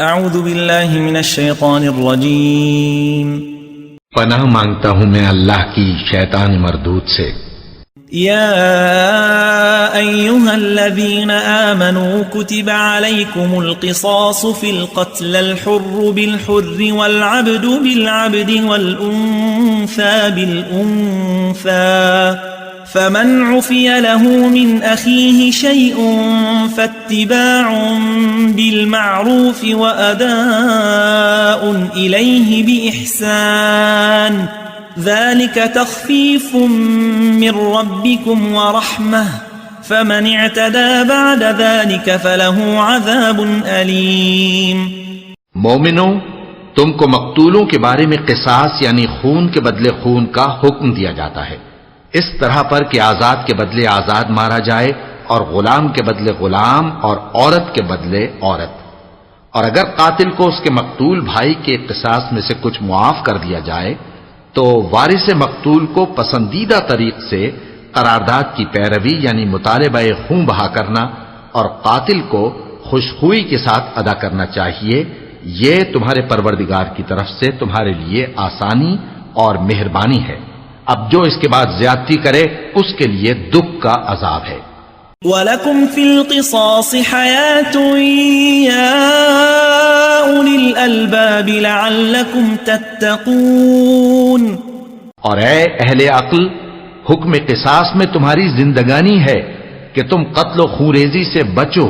اعوذ باللہ من الشیطان الرجیم پناہ مانگتا ہوں میں اللہ کی شیطان مردود سے۔ یا ایہا الذین آمنوا کتب علیکم القصاص فی القتل الحر بالحر والعبد بالعبد والانثى بالانثى فمن عفی له من اخیہ شیء فاتباع بالمعروف واداء الیہ بإحسان ذلك تخفیف من ربکم ورحمہ فمن اعتدى بعد ذلك فله عذاب علیم۔ مومنوں، تم کو مقتولوں کے بارے میں قصاص یعنی خون کے بدلے خون کا حکم دیا جاتا ہے، اس طرح پر کہ آزاد کے بدلے آزاد مارا جائے اور غلام کے بدلے غلام اور عورت کے بدلے عورت، اور اگر قاتل کو اس کے مقتول بھائی کے قصاص میں سے کچھ معاف کر دیا جائے تو وارث مقتول کو پسندیدہ طریق سے قرارداد کی پیروی یعنی مطالبہ خون بہا کرنا اور قاتل کو خوشخوئی کے ساتھ ادا کرنا چاہیے۔ یہ تمہارے پروردگار کی طرف سے تمہارے لیے آسانی اور مہربانی ہے۔ اب جو اس کے بعد زیادتی کرے اس کے لیے دکھ کا عذاب ہے۔ وَلَكُمْ فِي الْقِصَاصِ حَيَاةٌ يَا أُولِي الْأَلْبَابِ لَعَلَّكُمْ تَتَّقُونَ۔ اور اے اہل عقل، حکم قصاص میں تمہاری زندگانی ہے کہ تم قتل و خونریزی سے بچو۔